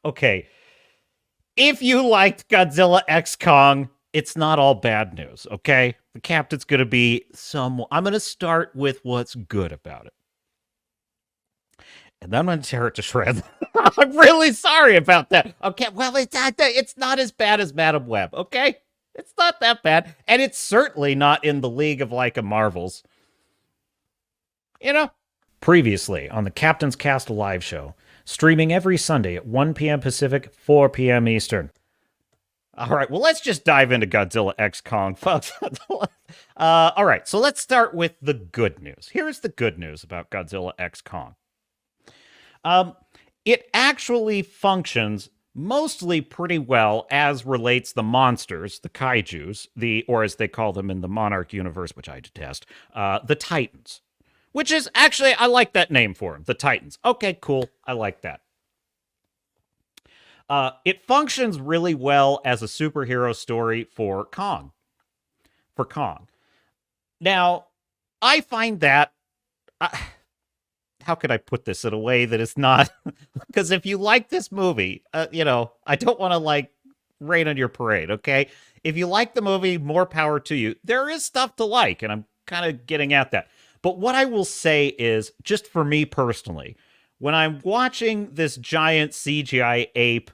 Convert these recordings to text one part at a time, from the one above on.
Okay, if you liked Godzilla X Kong, it's not all bad news, okay? The captain's going to be some. I'm going to start with what's good about it. And then I'm going to tear it to shreds. I'm really sorry about that. Okay, well, it's not as bad as Madam Web, okay? It's not that bad. And it's certainly not in the league of like a Marvels. You know? Previously on the Captain's Cast live show, streaming every Sunday at 1 p.m. Pacific, 4 p.m. Eastern. All right, well, let's just dive into Godzilla X Kong, folks. All right, so let's start with the good news. Here's the good news about Godzilla X Kong. It actually functions mostly pretty well as relates the monsters, the kaijus, or as they call them in the Monarch universe, which I detest, the Titans. Which is actually, I like that name for them, the Titans. Okay, cool, I like that. It functions really well as a superhero story for Kong. Now, I find that... how could I put this in a way that is not... Because if you like this movie, I don't want to, like, rain on your parade, okay? If you like the movie, more power to you. There is stuff to like, and I'm kind of getting at that. But what I will say is, just for me personally, when I'm watching this giant CGI ape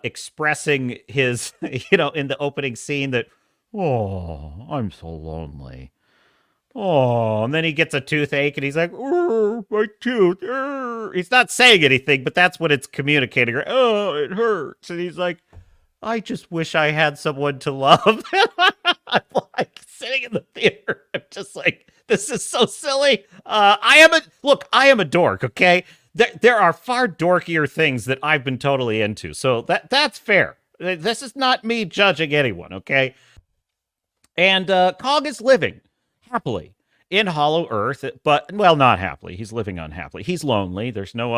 expressing his, in the opening scene that, oh, I'm so lonely. Oh, and then he gets a toothache and he's like, oh, my tooth. He's not saying anything, but that's what it's communicating. Oh, it hurts. And he's like, I just wish I had someone to love. I'm like sitting in the theater. I'm just like, this is so silly. I am a dork, okay? There are far dorkier things that I've been totally into. So that's fair. This is not me judging anyone, okay? And Kong is living happily in Hollow Earth, but, well, not happily. He's living unhappily. He's lonely. There's no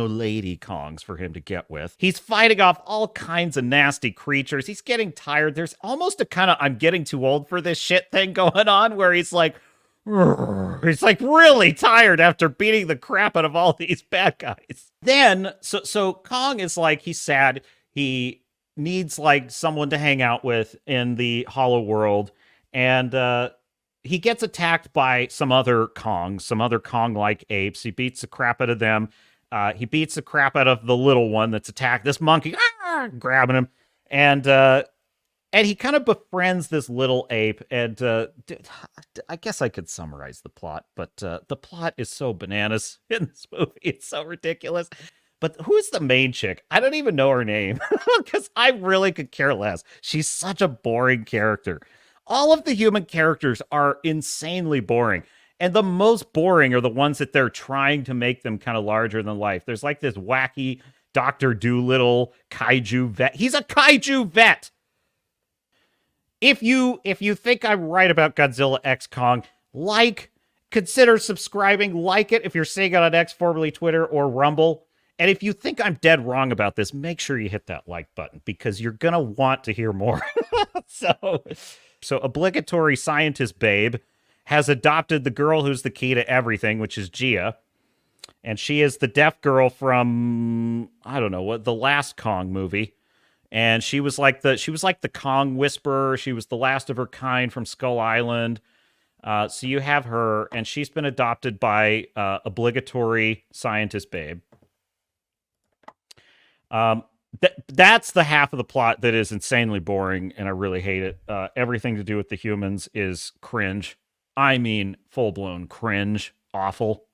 lady Kongs for him to get with. He's fighting off all kinds of nasty creatures. He's getting tired. There's almost a kind of I'm getting too old for this shit thing going on where he's like really tired after beating the crap out of all these bad guys. Then, so Kong is like, he's sad. He needs like someone to hang out with in the Hollow World. And, he gets attacked by some other Kong-like apes. He beats the crap out of them. He beats the crap out of the little one that's attacked. This monkey, grabbing him. And he kind of befriends this little ape. And I guess I could summarize the plot, but the plot is so bananas in this movie. It's so ridiculous. But who's the main chick? I don't even know her name because I really could care less. She's such a boring character. All of the human characters are insanely boring. And the most boring are the ones that they're trying to make them kind of larger than life. There's like this wacky Dr. Dolittle kaiju vet. He's a kaiju vet. If you think I'm right about Godzilla X Kong, consider subscribing, like it if you're seeing it on X, formerly Twitter, or Rumble. And if you think I'm dead wrong about this, make sure you hit that like button because you're going to want to hear more. So obligatory scientist babe has adopted the girl who's the key to everything, which is Gia. And she is the deaf girl from, I don't know, what the last Kong movie. And she was like the Kong whisperer. She was the last of her kind from Skull Island. So you have her, and she's been adopted by obligatory scientist babe. That's the half of the plot that is insanely boring, and I really hate it. Everything to do with the humans is cringe. I mean, full-blown cringe. Awful.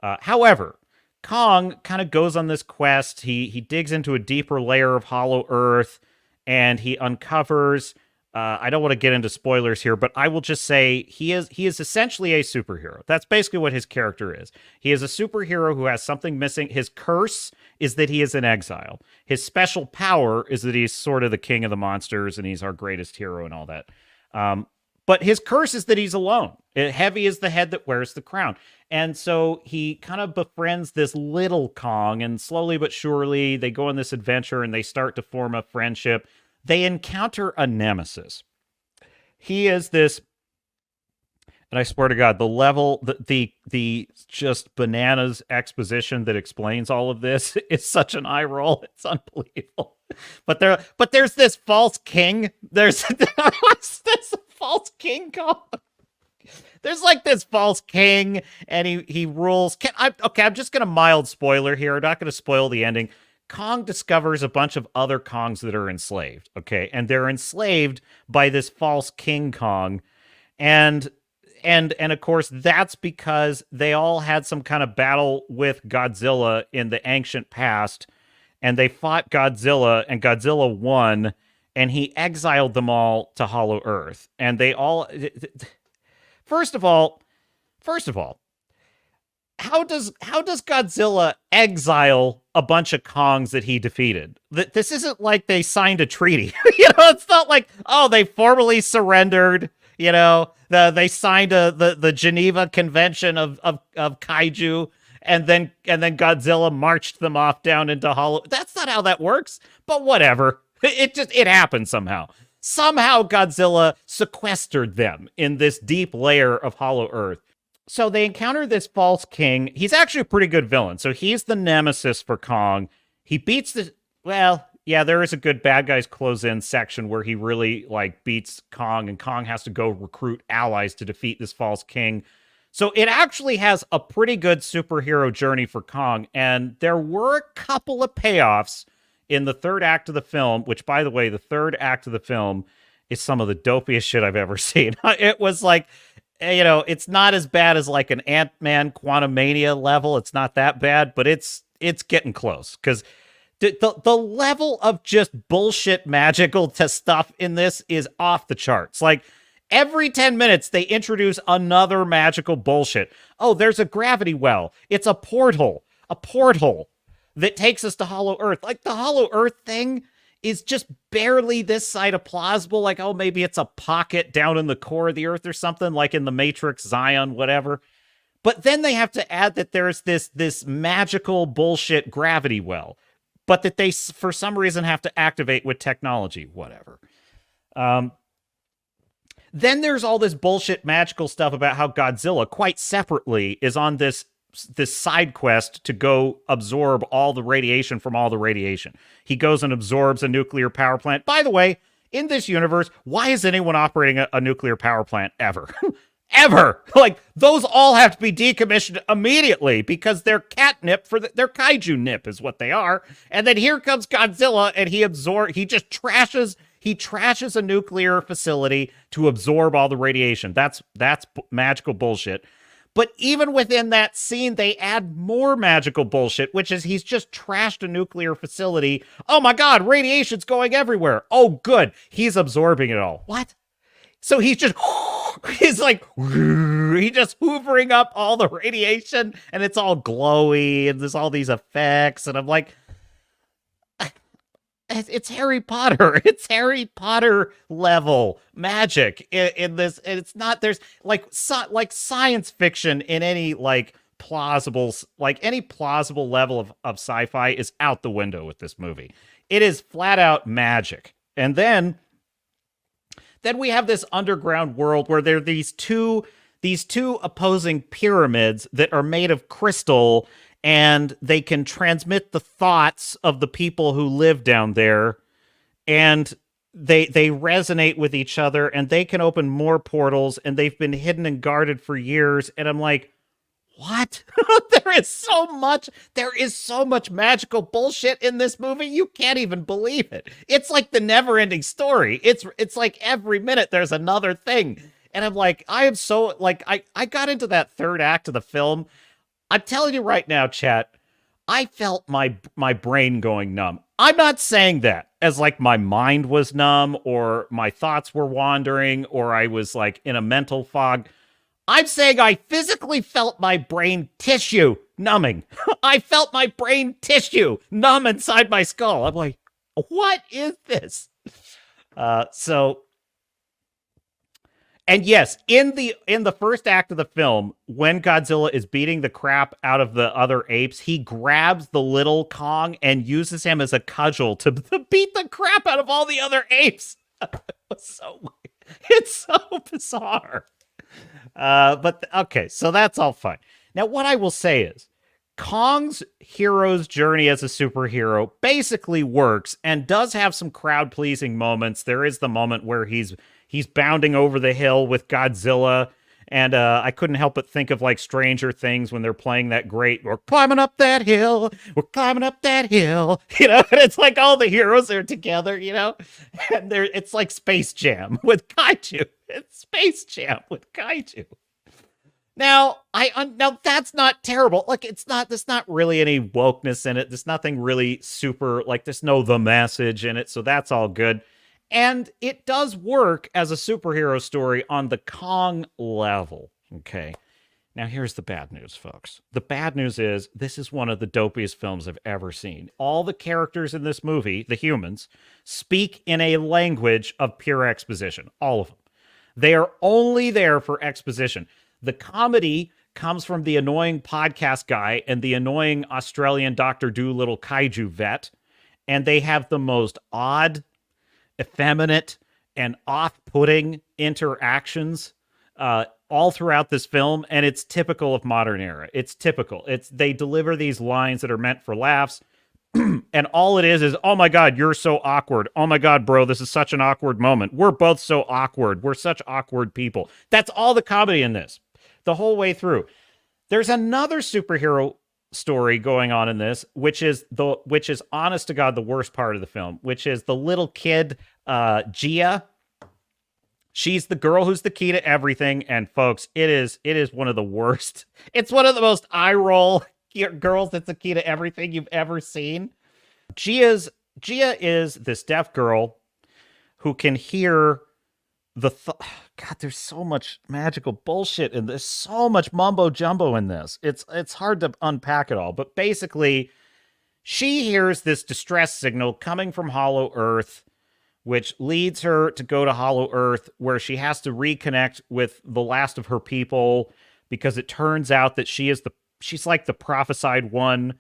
However, Kong kind of goes on this quest. He digs into a deeper layer of Hollow Earth, and he uncovers... I don't want to get into spoilers here, but I will just say he is essentially a superhero. That's basically what his character is. He is a superhero who has something missing. His curse is that he is in exile. His special power is that he's sort of the king of the monsters and he's our greatest hero and all that. But his curse is that he's alone. Heavy is the head that wears the crown. And so he kind of befriends this little Kong, and slowly but surely they go on this adventure and they start to form a friendship. They encounter a nemesis. He is this And I swear to God, the level, the just bananas exposition that explains all of this is such an eye roll. It's unbelievable. But there's this false king. There's this false king called. There's like this false king, and he rules. I'm just gonna mild spoiler here. I'm not gonna spoil the ending. Kong discovers a bunch of other Kongs that are enslaved. Okay, and they're enslaved by this false King Kong, and of course that's because they all had some kind of battle with Godzilla in the ancient past, and they fought Godzilla, and Godzilla won, and he exiled them all to Hollow Earth, and they all. First of all, how does Godzilla exile a bunch of Kongs that he defeated? This isn't like they signed a treaty. It's not like, oh, they formally surrendered. They signed the Geneva Convention of Kaiju, and then Godzilla marched them off down into Hollow. That's not how that works. But whatever. It happened somehow. Somehow Godzilla sequestered them in this deep layer of Hollow Earth. So they encounter this false king. He's actually a pretty good villain. So he's the nemesis for Kong. He beats there is a good bad guys close in section where he really beats Kong, and Kong has to go recruit allies to defeat this false king. So it actually has a pretty good superhero journey for Kong. And there were a couple of payoffs in the third act of the film, which, by the way, the third act of the film is some of the dopiest shit I've ever seen. It was like, it's not as bad as like an Ant-Man Quantumania level. It's not that bad, but it's getting close, because the level of just bullshit magical stuff in this is off the charts. Like, every 10 minutes, they introduce another magical bullshit. Oh, there's a gravity well. It's a portal that takes us to Hollow Earth. Like, the Hollow Earth thing is just barely this side of plausible. Like, oh, maybe it's a pocket down in the core of the Earth or something, like in the Matrix, Zion, whatever. But then they have to add that there's this magical bullshit gravity well, but that they, for some reason, have to activate with technology, whatever. Then there's all this bullshit magical stuff about how Godzilla, quite separately, is on this side quest to go absorb all the radiation from all the radiation. He goes and absorbs a nuclear power plant. By the way, in this universe, why is anyone operating a nuclear power plant ever? Ever! Like, those all have to be decommissioned immediately because they're catnip they're kaiju nip is what they are. And then here comes Godzilla, and he just trashes a nuclear facility to absorb all the radiation. That's magical bullshit. But even within that scene, they add more magical bullshit, which is he's just trashed a nuclear facility. Oh my God, radiation's going everywhere. Oh, good. He's absorbing it all. What? So he's just hoovering up all the radiation, and it's all glowy, and there's all these effects. And I'm like, it's Harry Potter. It's Harry Potter level magic in this. And it's not, there's like science fiction in any plausible level of sci-fi is out the window with this movie. It is flat out magic. And then we have this underground world where there are these two opposing pyramids that are made of crystal, and they can transmit the thoughts of the people who live down there, and they resonate with each other, and they can open more portals, and they've been hidden and guarded for years. And I'm like, what? There is so much magical bullshit in this movie. You can't even believe it. It's like the never-ending story. It's like every minute there's another thing. And I'm like, I am so I got into that third act of the film. I'm telling you right now, chat, I felt my brain going numb. I'm not saying that as my mind was numb or my thoughts were wandering or I was in a mental fog. I'm saying I physically felt my brain tissue numbing. I felt my brain tissue numb inside my skull. I'm like, what is this? And yes, in the first act of the film, when Godzilla is beating the crap out of the other apes, he grabs the little Kong and uses him as a cudgel to beat the crap out of all the other apes. It's so bizarre. Okay, so that's all fine. Now, what I will say is, Kong's hero's journey as a superhero basically works and does have some crowd-pleasing moments. There is the moment where he's bounding over the hill with Godzilla, and I couldn't help but think of like Stranger Things when they're playing that great, we're climbing up that hill, we're climbing up that hill, and it's like all the heroes are together, and it's like Space Jam with Kaiju. It's Space Jam with Kaiju. Now, now that's not terrible. Like, there's not really any wokeness in it. There's nothing really super, like, there's no the message in it, so that's all good. And it does work as a superhero story on the Kong level, okay? Now, here's the bad news, folks. The bad news is, this is one of the dopiest films I've ever seen. All the characters in this movie, the humans, speak in a language of pure exposition. All of them. They are only there for exposition. The comedy comes from the annoying podcast guy and the annoying Australian Dr. Dolittle kaiju vet, and they have the most odd, effeminate, and off-putting interactions all throughout this film, and it's typical of modern era. It's typical. They deliver these lines that are meant for laughs, and all it is, oh my God, you're so awkward. Oh my God, bro, this is such an awkward moment. We're both so awkward. We're such awkward people. That's all the comedy in this. The whole way through. There's another superhero story going on in this, which is honest to God the worst part of the film, which is the little kid, Gia. She's the girl who's the key to everything, and folks, it is one of the worst. It's one of the most eye roll girls that's the key to everything you've ever seen. Gia is this deaf girl who can hear God, there's so much magical bullshit and there's so much mumbo jumbo in this. It's hard to unpack it all, but basically she hears this distress signal coming from Hollow Earth, which leads her to go to Hollow Earth, where she has to reconnect with the last of her people, because it turns out that she's like the prophesied one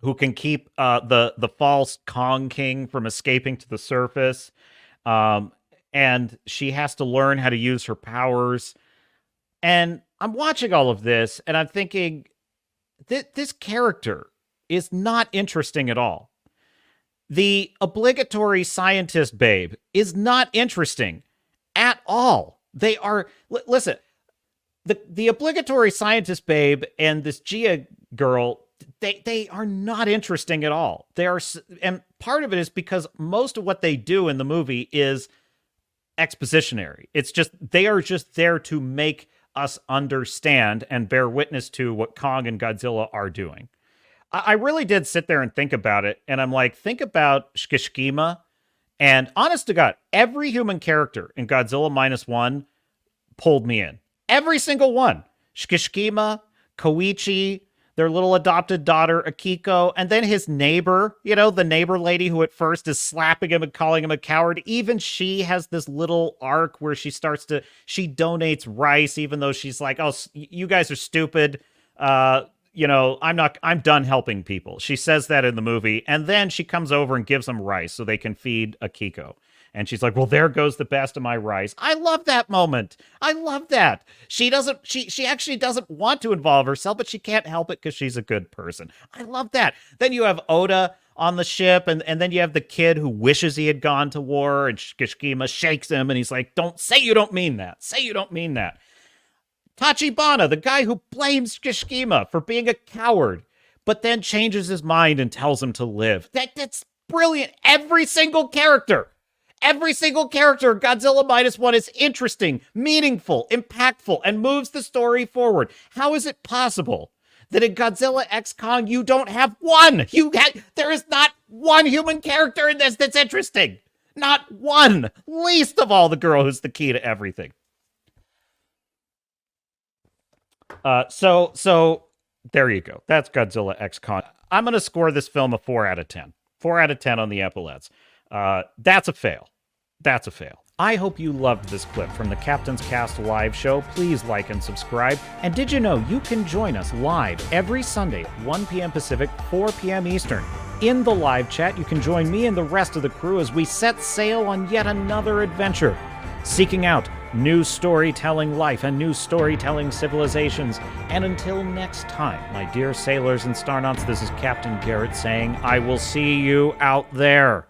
who can keep the false Kong King from escaping to the surface. And she has to learn how to use her powers. And I'm watching all of this, and I'm thinking, this character is not interesting at all. The obligatory scientist babe is not interesting at all. They are, listen, the obligatory scientist babe and this Gia girl, they are not interesting at all. They are, and part of it is because most of what they do in the movie is expositionary. It's just, they are just there to make us understand and bear witness to what Kong and Godzilla are doing. I really did sit there and think about it, and I'm like, think about Shkishkima, and honest to God, every human character in Godzilla -1 pulled me in. Every single one. Shkishkima, Koichi, their little adopted daughter, Akiko, and then his neighbor, the neighbor lady who at first is slapping him and calling him a coward. Even she has this little arc where she donates rice, even though she's like, oh, you guys are stupid. I'm done helping people. She says that in the movie. And then she comes over and gives them rice so they can feed Akiko. And she's like, well, there goes the best of my rice. I love that moment. I love that. She actually doesn't want to involve herself, but she can't help it because she's a good person. I love that. Then you have Oda on the ship, and then you have the kid who wishes he had gone to war, and Kishkima shakes him, and he's like, don't say you don't mean that. Say you don't mean that. Tachibana, the guy who blames Kishkima for being a coward, but then changes his mind and tells him to live. That's brilliant. Every single character in Godzilla -1 is interesting, meaningful, impactful, and moves the story forward. How is it possible that in Godzilla X Kong you don't have one? There is not one human character in this that's interesting. Not one. Least of all the girl who's the key to everything. So there you go. That's Godzilla X Kong. I'm going to score this film a 4 out of 10. 4 out of 10 on the epaulets. That's a fail. That's a fail. I hope you loved this clip from the Captain's Cast live show. Please like and subscribe. And did you know you can join us live every Sunday, 1 p.m. Pacific, 4 p.m. Eastern. In the live chat, you can join me and the rest of the crew as we set sail on yet another adventure, seeking out new storytelling life and new storytelling civilizations. And until next time, my dear sailors and starnauts, this is Captain Garrett saying, I will see you out there.